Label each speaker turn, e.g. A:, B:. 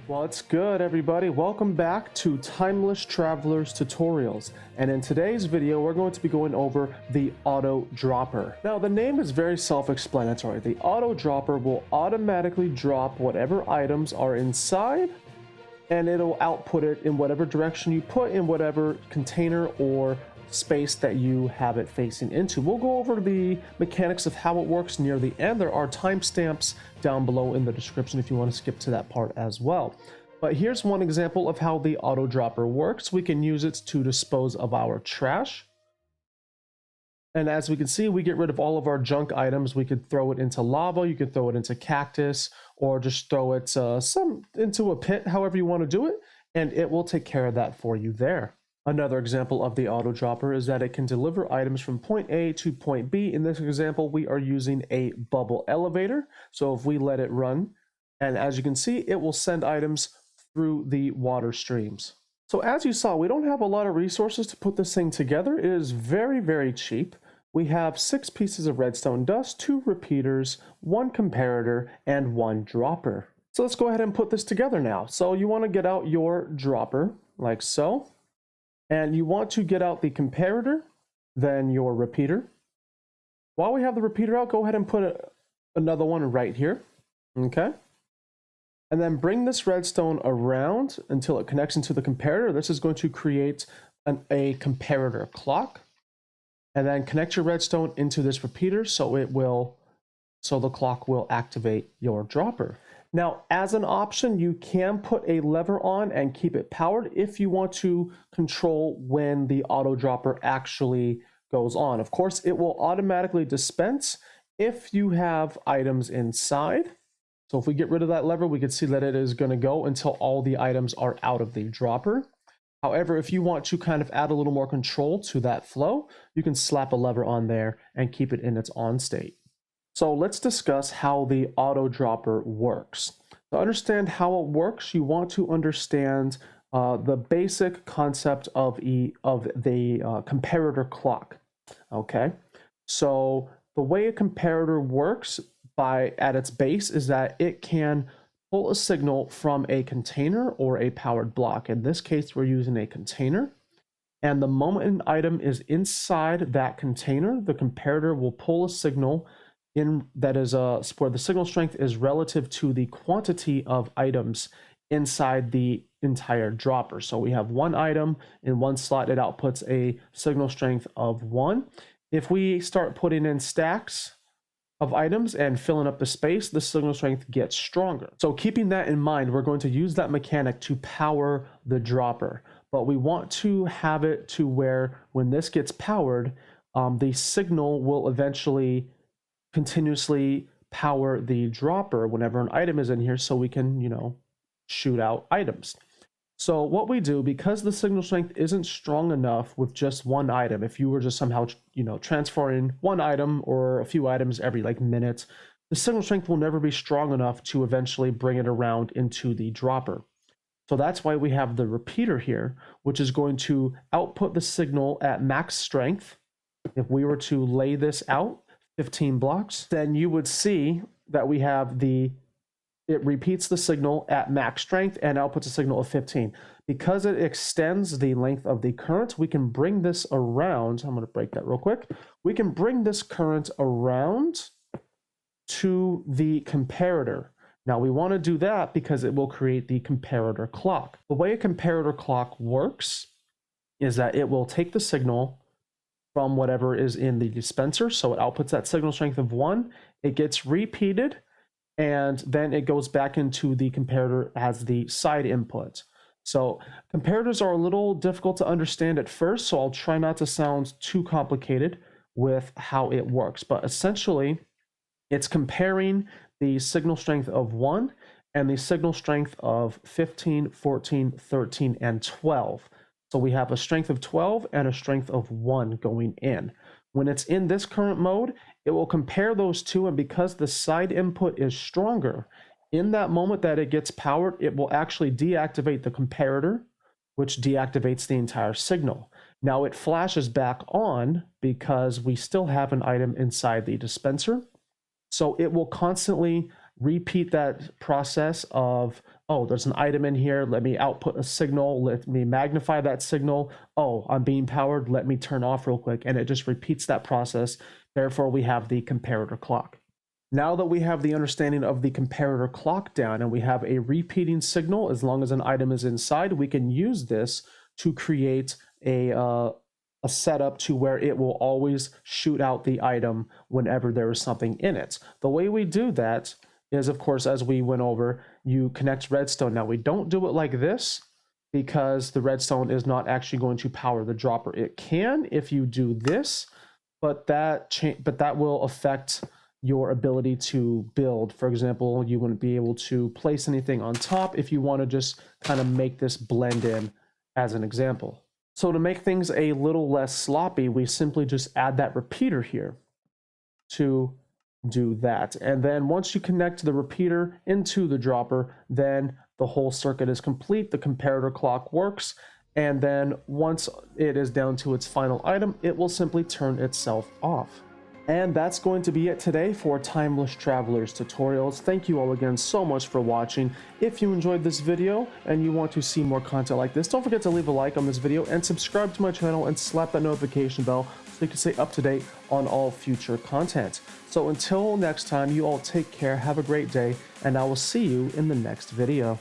A: What's good, everybody? Welcome back to Timeless Travelers Tutorials, and in today's video we're going to be going over the auto dropper. Now the name is very self-explanatory. The auto dropper will automatically drop whatever items are inside, and it'll output it in whatever direction you put in whatever container or space that you have it facing into. We'll go over the mechanics of how it works near the end. There are timestamps down below in the description if you want to skip to that part as well. But here's one example of how the auto dropper works. We can use it to dispose of our trash. And as we can see, we get rid of all of our junk items. We could throw it into lava, you could throw it into cactus, or just throw it into a pit, however you want to do it, and it will take care of that for you there. Another example of the auto dropper is that it can deliver items from point A to point B. In this example, we are using a bubble elevator. So if we let it run, and as you can see, it will send items through the water streams. So as you saw, we don't have a lot of resources to put this thing together. It is very, very cheap. We have 6 pieces of redstone dust, 2 repeaters, 1 comparator, and 1 dropper. So let's go ahead and put this together now. So you want to get out your dropper like so. And you want to get out the comparator, then your repeater. While we have the repeater out, go ahead and put another one right here. Okay. And then bring this redstone around until it connects into the comparator. This is going to create a comparator clock. And then connect your redstone into this repeater so the clock will activate your dropper. Now, as an option, you can put a lever on and keep it powered if you want to control when the auto dropper actually goes on. Of course, it will automatically dispense if you have items inside. So if we get rid of that lever, we can see that it is going to go until all the items are out of the dropper. However, if you want to kind of add a little more control to that flow, you can slap a lever on there and keep it in its on state. So let's discuss how the auto dropper works. To understand how it works, you want to understand the basic concept of the comparator clock. Okay, so the way a comparator works at its base is that it can pull a signal from a container or a powered block. In this case, we're using a container. And the moment an item is inside that container, the comparator will pull a signal that is where the signal strength is relative to the quantity of items inside the entire dropper. So we have 1 item in 1 slot, it outputs a signal strength of 1. If we start putting in stacks of items and filling up the space, the signal strength gets stronger. So keeping that in mind, we're going to use that mechanic to power the dropper. But we want to have it to where when this gets powered, the signal will eventually continuously power the dropper whenever an item is in here so we can, shoot out items. So what we do, because the signal strength isn't strong enough with just 1 item, if you were just somehow, transferring 1 item or a few items every minute, the signal strength will never be strong enough to eventually bring it around into the dropper. So that's why we have the repeater here, which is going to output the signal at max strength. If we were to lay this out 15 blocks, then you would see that we have it repeats the signal at max strength and outputs a signal of 15. Because it extends the length of the current, we can bring this around. I'm going to break that real quick. We can bring this current around to the comparator. Now we want to do that because it will create the comparator clock. The way a comparator clock works is that it will take the signal from whatever is in the dispenser. So it outputs that signal strength of 1. It gets repeated, and then it goes back into the comparator as the side input. So comparators are a little difficult to understand at first, so I'll try not to sound too complicated with how it works. But essentially, it's comparing the signal strength of 1 and the signal strength of 15, 14, 13, and 12. So we have a strength of 12 and a strength of 1 going in. When it's in this current mode, it will compare those two, and because the side input is stronger, in that moment that it gets powered, it will actually deactivate the comparator, which deactivates the entire signal. Now it flashes back on because we still have an item inside the dispenser. So it will constantly repeat that process of oh, there's an item in here, let me output a signal, let me magnify that signal. Oh, I'm being powered, let me turn off real quick. And it just repeats that process. Therefore, we have the comparator clock. Now that we have the understanding of the comparator clock down and we have a repeating signal, as long as an item is inside, we can use this to create a setup to where it will always shoot out the item whenever there is something in it. The way we do that is, of course, as we went over, you connect redstone. Now, we don't do it like this because the redstone is not actually going to power the dropper. It can if you do this, but that will affect your ability to build. For example, you wouldn't be able to place anything on top if you want to just kind of make this blend in as an example. So to make things a little less sloppy, we simply just add that repeater here to do that. And then once you connect the repeater into the dropper, then the whole circuit is complete. The comparator clock works. And then once it is down to its final item, it will simply turn itself off. And that's going to be it today for Timeless Travelers Tutorials. Thank you all again so much for watching. If you enjoyed this video and you want to see more content like this, don't forget to leave a like on this video and subscribe to my channel and slap that notification bell so you can stay up to date on all future content. So until next time, you all take care, have a great day, and I will see you in the next video.